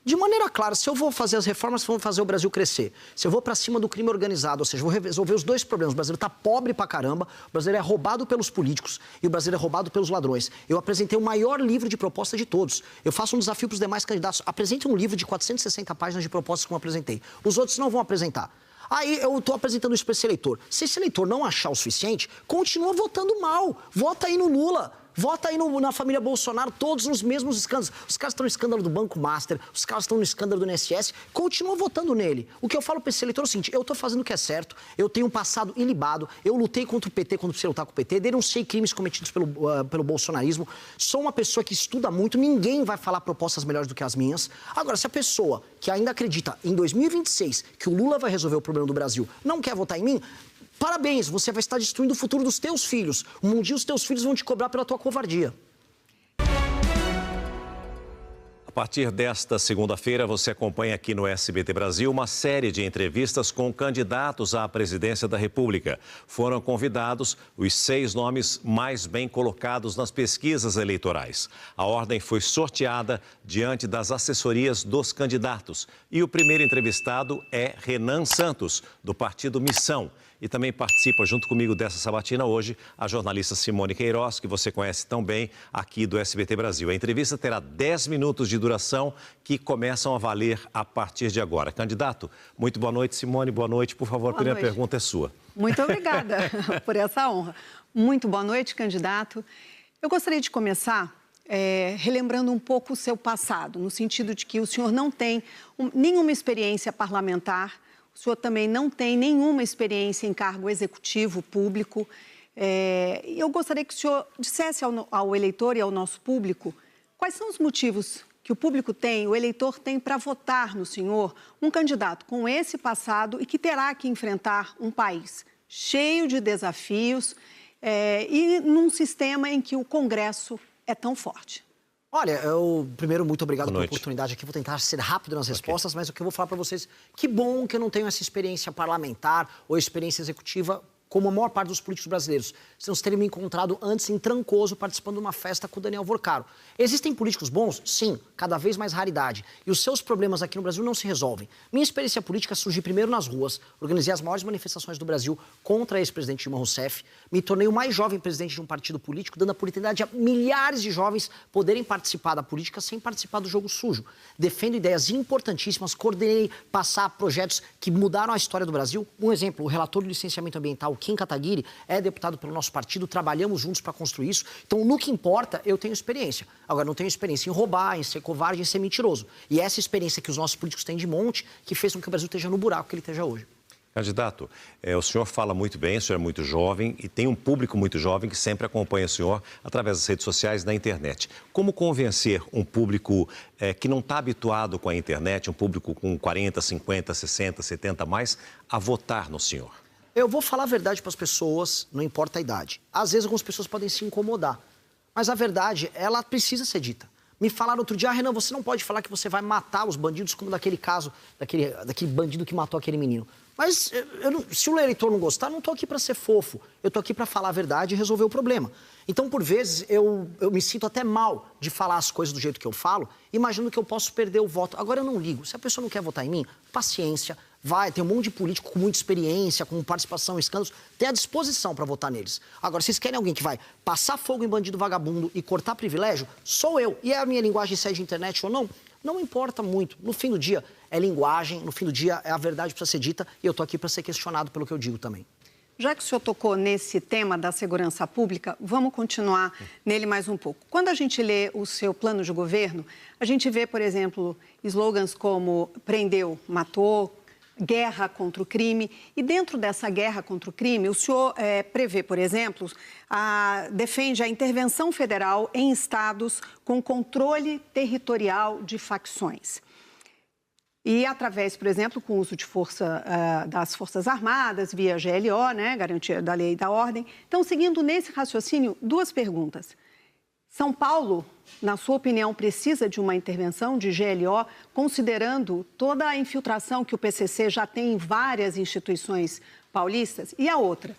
de maneira clara, se eu vou fazer as reformas que vão fazer o Brasil crescer, se eu vou para cima do crime organizado, ou seja, vou resolver os dois problemas, o brasileiro está pobre pra caramba, o brasileiro é roubado pelos políticos e o brasileiro é roubado pelos ladrões. Eu apresentei o maior livro de propostas de todos. Eu faço um desafio para os demais candidatos. Apresente um livro de 460 páginas de propostas que eu apresentei. Os outros não vão apresentar. Aí eu estou apresentando isso para esse eleitor. Se esse eleitor não achar o suficiente, continua votando mal. Vota aí no Lula. Vota aí na família Bolsonaro, todos nos mesmos escândalos. Os caras estão no escândalo do Banco Master, os caras estão no escândalo do INSS, continuam votando nele. O que eu falo para esse eleitor é o seguinte, eu estou fazendo o que é certo, eu tenho um passado ilibado, eu lutei contra o PT quando precisei lutar com o PT, denunciei crimes cometidos pelo bolsonarismo, sou uma pessoa que estuda muito, ninguém vai falar propostas melhores do que as minhas. Agora, se a pessoa que ainda acredita em 2026 que o Lula vai resolver o problema do Brasil não quer votar em mim, parabéns, você vai estar destruindo o futuro dos teus filhos. Um dia os teus filhos vão te cobrar pela tua covardia. A partir desta segunda-feira, você acompanha aqui no SBT Brasil uma série de entrevistas com candidatos à presidência da República. Foram convidados os 6 nomes mais bem colocados nas pesquisas eleitorais. A ordem foi sorteada diante das assessorias dos candidatos. E o primeiro entrevistado é Renan Santos, do partido Missão. E também participa junto comigo dessa sabatina hoje a jornalista Simone Queiroz, que você conhece tão bem aqui do SBT Brasil. A entrevista terá 10 minutos de duração que começam a valer a partir de agora. Candidato, muito boa noite, Simone. Boa noite. Por favor, a primeira pergunta é sua. Muito obrigada por essa honra. Muito boa noite, candidato. Eu gostaria de começar relembrando um pouco o seu passado, no sentido de que o senhor não tem nenhuma experiência parlamentar. O senhor também não tem nenhuma experiência em cargo executivo público. Eu gostaria que o senhor dissesse ao eleitor e ao nosso público quais são os motivos que o público tem, o eleitor tem para votar no senhor, um candidato com esse passado e que terá que enfrentar um país cheio de desafios e num sistema em que o Congresso é tão forte. Olha, primeiro, muito obrigado pela oportunidade aqui. Vou tentar ser rápido nas respostas, mas o que eu vou falar para vocês, que bom que eu não tenho essa experiência parlamentar ou experiência executiva como a maior parte dos políticos brasileiros. Vocês terem me encontrado antes em Trancoso, participando de uma festa com o Daniel Vorcaro. Existem políticos bons? Sim, cada vez mais raridade. E os seus problemas aqui no Brasil não se resolvem. Minha experiência política surgiu primeiro nas ruas, organizei as maiores manifestações do Brasil contra a ex-presidente Dilma Rousseff, me tornei o mais jovem presidente de um partido político, dando a oportunidade a milhares de jovens poderem participar da política sem participar do jogo sujo. Defendo ideias importantíssimas, coordenei passar projetos que mudaram a história do Brasil. Um exemplo, o relator do licenciamento ambiental, Kim Kataguiri, é deputado pelo nosso partido, trabalhamos juntos para construir isso. Então, no que importa, eu tenho experiência. Agora, não tenho experiência em roubar, em ser covarde, em ser mentiroso. E essa experiência que os nossos políticos têm de monte, que fez com que o Brasil esteja no buraco que ele esteja hoje. Candidato, o senhor fala muito bem, o senhor é muito jovem e tem um público muito jovem que sempre acompanha o senhor através das redes sociais e da internet. Como convencer um público que não está habituado com a internet, um público com 40, 50, 60, 70 mais, a votar no senhor? Eu vou falar a verdade para as pessoas, não importa a idade. Às vezes algumas pessoas podem se incomodar, mas a verdade, ela precisa ser dita. Me falaram outro dia, Renan, você não pode falar que você vai matar os bandidos como daquele caso, daquele bandido que matou aquele menino. Mas se o eleitor não gostar, não estou aqui para ser fofo. Eu estou aqui para falar a verdade e resolver o problema. Então, por vezes, eu me sinto até mal de falar as coisas do jeito que eu falo, imaginando que eu posso perder o voto. Agora, eu não ligo. Se a pessoa não quer votar em mim, paciência. Tem um monte de político com muita experiência, com participação em escândalos, tem à disposição para votar neles. Agora, vocês querem alguém que vai passar fogo em bandido vagabundo e cortar privilégio? Sou eu. E a minha linguagem sai de internet ou não? Não importa muito. No fim do dia, é linguagem, no fim do dia, é a verdade que precisa ser dita e eu estou aqui para ser questionado pelo que eu digo também. Já que o senhor tocou nesse tema da segurança pública, vamos continuar nele mais um pouco. Quando a gente lê o seu plano de governo, a gente vê, por exemplo, slogans como prendeu, matou, guerra contra o crime. E dentro dessa guerra contra o crime, o senhor prevê, por exemplo, defende a intervenção federal em estados com controle territorial de facções. E através, por exemplo, com o uso de das Forças Armadas, via GLO, né, garantia da lei e da ordem. Então, seguindo nesse raciocínio, 2 perguntas. São Paulo, na sua opinião, precisa de uma intervenção de GLO, considerando toda a infiltração que o PCC já tem em várias instituições paulistas? E a outra,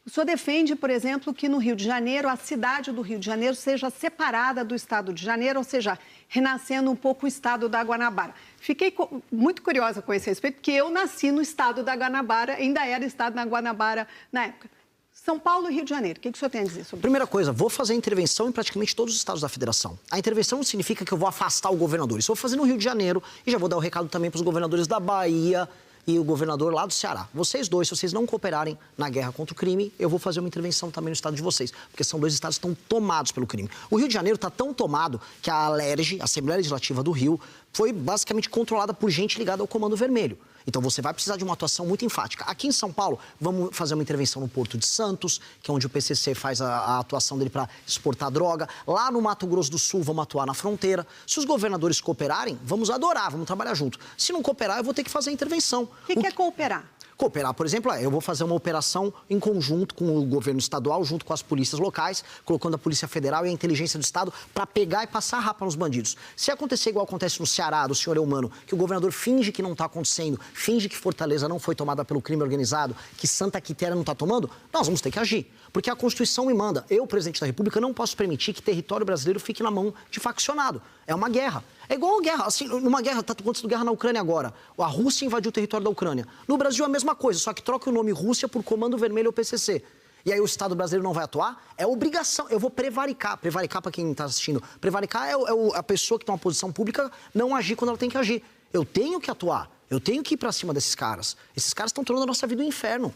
O senhor defende, por exemplo, que no Rio de Janeiro, a cidade do Rio de Janeiro seja separada do estado de Janeiro, ou seja, renascendo um pouco o estado da Guanabara. Fiquei muito curiosa com esse respeito, porque eu nasci no estado da Guanabara, ainda era estado da Guanabara na época. São Paulo e Rio de Janeiro, o que o senhor tem a dizer sobre isso? Primeira coisa, vou fazer intervenção em praticamente todos os estados da federação. A intervenção não significa que eu vou afastar o governador. Isso eu vou fazer no Rio de Janeiro e já vou dar o recado também para os governadores da Bahia e o governador lá do Ceará. Vocês dois, se vocês não cooperarem na guerra contra o crime, eu vou fazer uma intervenção também no estado de vocês, porque são dois estados que estão tomados pelo crime. O Rio de Janeiro está tão tomado que a ALERJ, a Assembleia Legislativa do Rio, foi basicamente controlada por gente ligada ao Comando Vermelho. Então você vai precisar de uma atuação muito enfática. Aqui em São Paulo, vamos fazer uma intervenção no Porto de Santos, que é onde o PCC faz a atuação dele para exportar droga. Lá no Mato Grosso do Sul, vamos atuar na fronteira. Se os governadores cooperarem, vamos adorar, vamos trabalhar junto. Se não cooperar, eu vou ter que fazer a intervenção. O que é cooperar? Cooperar, por exemplo, eu vou fazer uma operação em conjunto com o governo estadual, junto com as polícias locais, colocando a Polícia Federal e a inteligência do Estado para pegar e passar a rapa nos bandidos. Se acontecer igual acontece no Ceará, do senhor Eumano, que o governador finge que não está acontecendo, finge que Fortaleza não foi tomada pelo crime organizado, que Santa Quitéria não está tomando, nós vamos ter que agir. Porque a Constituição me manda. Eu, presidente da República, não posso permitir que território brasileiro fique na mão de faccionado. É uma guerra. É igual a guerra. Assim, numa guerra, está acontecendo guerra na Ucrânia agora. A Rússia invadiu o território da Ucrânia. No Brasil, a mesma coisa, só que troca o nome Rússia por Comando Vermelho ou PCC. E aí o Estado brasileiro não vai atuar? É obrigação. Eu vou prevaricar. Prevaricar, para quem está assistindo, prevaricar é a pessoa que tem uma posição pública não agir quando ela tem que agir. Eu tenho que atuar. Eu tenho que ir para cima desses caras. Esses caras estão tornando a nossa vida um inferno.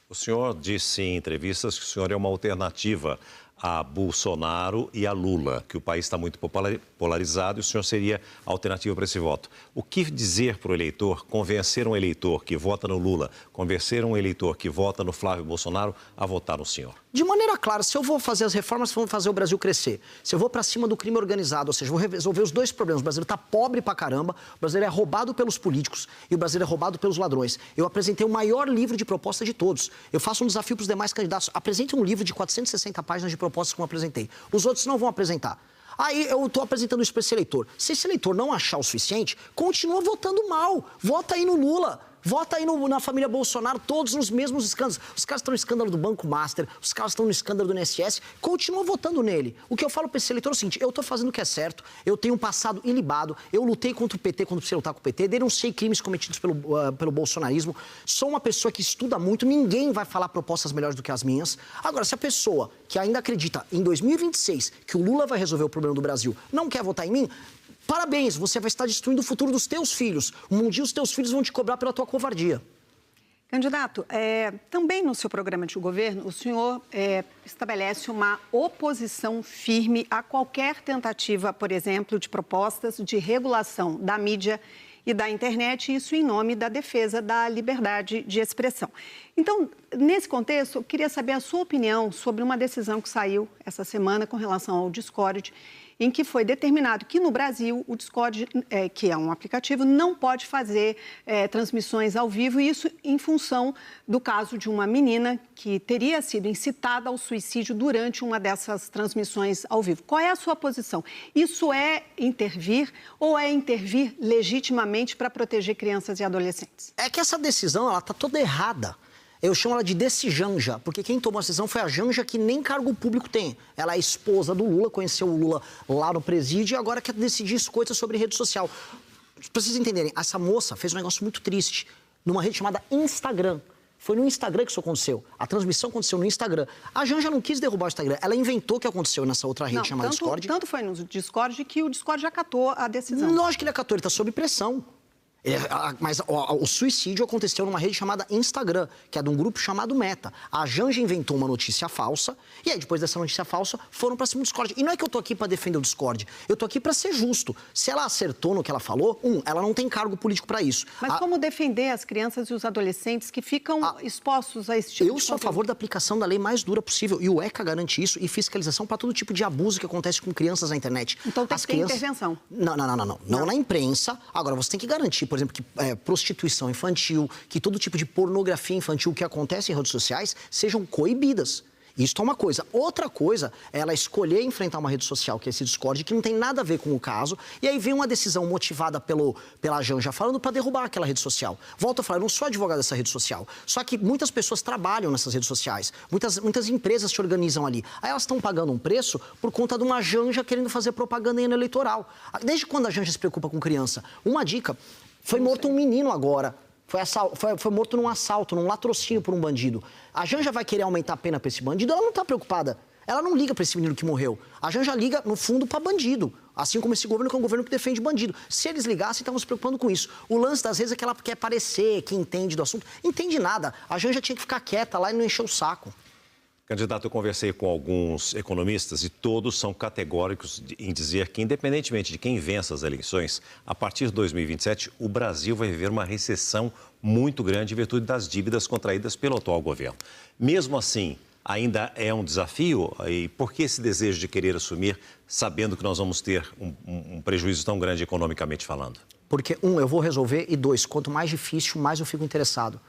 O senhor disse em entrevistas que o senhor é uma alternativa a Bolsonaro e a Lula, que o país está muito polarizado e o senhor seria a alternativa para esse voto. O que dizer para o eleitor, convencer um eleitor que vota no Lula, convencer um eleitor que vota no Flávio Bolsonaro a votar no senhor? De maneira clara, se eu vou fazer as reformas que vão fazer o Brasil crescer, se eu vou para cima do crime organizado, ou seja, vou resolver os dois problemas, o brasileiro está pobre pra caramba, o brasileiro é roubado pelos políticos e o brasileiro é roubado pelos ladrões. Eu apresentei o maior livro de propostas de todos. Eu faço um desafio para os demais candidatos. Apresente um livro de 460 páginas de propostas que eu apresentei. Os outros não vão apresentar. Aí eu estou apresentando isso para esse eleitor. Se esse eleitor não achar o suficiente, continua votando mal. Vota aí no Lula. Vota aí na família Bolsonaro, todos nos mesmos escândalos. Os caras estão no escândalo do Banco Master, os caras estão no escândalo do INSS, continuam votando nele. O que eu falo para esse eleitor é o seguinte, eu estou fazendo o que é certo, eu tenho um passado ilibado, eu lutei contra o PT quando precisei lutar com o PT, denunciei crimes cometidos pelo bolsonarismo, sou uma pessoa que estuda muito, ninguém vai falar propostas melhores do que as minhas. Agora, se a pessoa que ainda acredita em 2026 que o Lula vai resolver o problema do Brasil não quer votar em mim, parabéns, você vai estar destruindo o futuro dos teus filhos. Um dia os teus filhos vão te cobrar pela tua covardia. Candidato, também no seu programa de governo, o senhor estabelece uma oposição firme a qualquer tentativa, por exemplo, de propostas de regulação da mídia e da internet, isso em nome da defesa da liberdade de expressão. Então, nesse contexto, eu queria saber a sua opinião sobre uma decisão que saiu essa semana com relação ao Discord, em que foi determinado que no Brasil o Discord, que é um aplicativo, não pode fazer transmissões ao vivo, e isso em função do caso de uma menina que teria sido incitada ao suicídio durante uma dessas transmissões ao vivo. Qual é a sua posição? Isso é intervir ou é intervir legitimamente para proteger crianças e adolescentes? É que essa decisão, ela está toda errada. Eu chamo ela de decijanja, porque quem tomou a decisão foi a Janja, que nem cargo público tem. Ela é esposa do Lula, conheceu o Lula lá no presídio e agora quer decidir as coisas sobre rede social. Para vocês entenderem, essa moça fez um negócio muito triste numa rede chamada Instagram. Foi no Instagram que isso aconteceu. A transmissão aconteceu no Instagram. A Janja não quis derrubar o Instagram. Ela inventou o que aconteceu nessa outra rede chamada Discord. Tanto foi no Discord que o Discord já acatou a decisão. Lógico que ele acatou, ele está sob pressão. Mas o suicídio aconteceu numa rede chamada Instagram, que é de um grupo chamado Meta. A Janja inventou uma notícia falsa, e aí depois dessa notícia falsa, foram pra cima do Discord. E não é que eu tô aqui pra defender o Discord, eu tô aqui pra ser justo. Se ela acertou no que ela falou, ela não tem cargo político pra isso. Mas como defender as crianças e os adolescentes que ficam expostos a esse tipo de conteúdo? Eu sou a favor da aplicação da lei mais dura possível, e o ECA garante isso, e fiscalização pra todo tipo de abuso que acontece com crianças na internet. Então tem que ter intervenção. Não na imprensa. Agora, você tem que garantir, por exemplo, que prostituição infantil, que todo tipo de pornografia infantil que acontece em redes sociais sejam coibidas. Isso é uma coisa. Outra coisa é ela escolher enfrentar uma rede social, que é esse Discord, que não tem nada a ver com o caso, e aí vem uma decisão motivada pela Janja falando para derrubar aquela rede social. Volto a falar, eu não sou advogado dessa rede social, só que muitas pessoas trabalham nessas redes sociais, muitas empresas se organizam ali. Aí elas estão pagando um preço por conta de uma Janja querendo fazer propaganda em ano eleitoral. Desde quando a Janja se preocupa com criança? Uma dica, foi morto um menino agora. Foi morto num assalto, num latrocínio por um bandido. A Janja vai querer aumentar a pena para esse bandido? Ela não está preocupada. Ela não liga para esse menino que morreu. A Janja liga, no fundo, para bandido. Assim como esse governo, que é um governo que defende bandido. Se eles ligassem, estavam se preocupando com isso. O lance, das vezes, é que ela quer parecer que entende do assunto. Entende nada. A Janja tinha que ficar quieta lá e não encher o saco. Candidato, eu conversei com alguns economistas e todos são categóricos em dizer que, independentemente de quem vença as eleições, a partir de 2027, o Brasil vai viver uma recessão muito grande em virtude das dívidas contraídas pelo atual governo. Mesmo assim, ainda é um desafio? E por que esse desejo de querer assumir, sabendo que nós vamos ter um prejuízo tão grande economicamente falando? Porque, eu vou resolver, e dois, quanto mais difícil, mais eu fico interessado.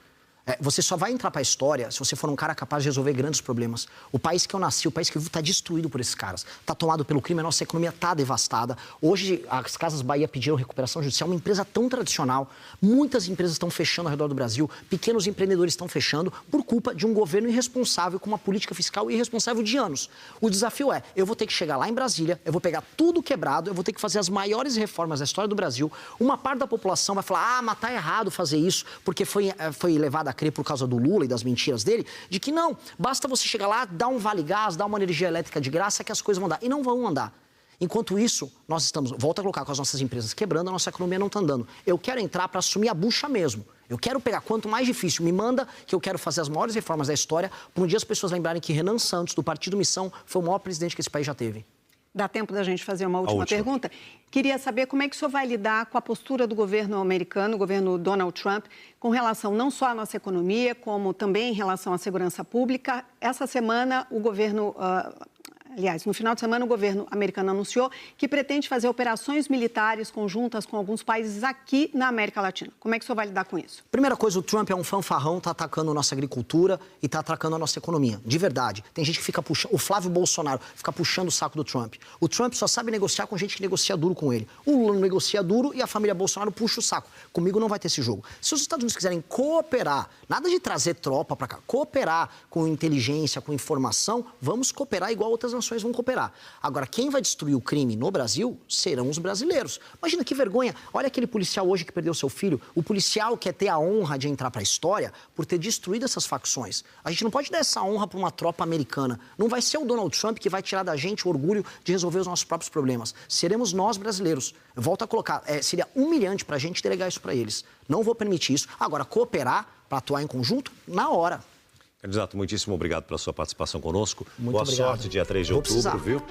Você só vai entrar para a história se você for um cara capaz de resolver grandes problemas. O país que eu nasci, o país que eu vivo, está destruído por esses caras. Está tomado pelo crime, a nossa economia está devastada. Hoje, as Casas Bahia pediram recuperação judicial, uma empresa tão tradicional. Muitas empresas estão fechando ao redor do Brasil, pequenos empreendedores estão fechando por culpa de um governo irresponsável, com uma política fiscal irresponsável de anos. O desafio é, eu vou ter que chegar lá em Brasília, eu vou pegar tudo quebrado, eu vou ter que fazer as maiores reformas da história do Brasil. Uma parte da população vai falar, mas tá errado fazer isso, porque foi levado a crer por causa do Lula e das mentiras dele, de que não, basta você chegar lá, dar um vale-gás, dar uma energia elétrica de graça que as coisas vão andar. E não vão andar. Enquanto isso, nós estamos, volta a colocar, com as nossas empresas quebrando, a nossa economia não está andando. Eu quero entrar para assumir a bucha mesmo. Eu quero pegar, quanto mais difícil, me manda, que eu quero fazer as maiores reformas da história, para um dia as pessoas lembrarem que Renan Santos, do Partido Missão, foi o maior presidente que esse país já teve. Dá tempo da gente fazer uma última pergunta? Queria saber como é que o senhor vai lidar com a postura do governo americano, o governo Donald Trump, com relação não só à nossa economia, como também em relação à segurança pública. Essa semana, o governo... Aliás, no final de semana, o governo americano anunciou que pretende fazer operações militares conjuntas com alguns países aqui na América Latina. Como é que o senhor vai lidar com isso? Primeira coisa, o Trump é um fanfarrão, está atacando a nossa agricultura e está atacando a nossa economia. De verdade. Tem gente que fica puxando... O Flávio Bolsonaro fica puxando o saco do Trump. O Trump só sabe negociar com gente que negocia duro com ele. O Lula negocia duro e a família Bolsonaro puxa o saco. Comigo não vai ter esse jogo. Se os Estados Unidos quiserem cooperar, nada de trazer tropa para cá, cooperar com inteligência, com informação, vamos cooperar igual outras nações vão cooperar. Agora, quem vai destruir o crime no Brasil serão os brasileiros. Imagina que vergonha. Olha aquele policial hoje que perdeu seu filho. O policial quer ter a honra de entrar para a história por ter destruído essas facções. A gente não pode dar essa honra para uma tropa americana. Não vai ser o Donald Trump que vai tirar da gente o orgulho de resolver os nossos próprios problemas. Seremos nós, brasileiros. Eu volto a colocar, seria humilhante para a gente delegar isso para eles. Não vou permitir isso. Agora, cooperar para atuar em conjunto, na hora. Candidato, muitíssimo obrigado pela sua participação conosco. Muito Boa obrigado. sorte, dia 3 de outubro, viu?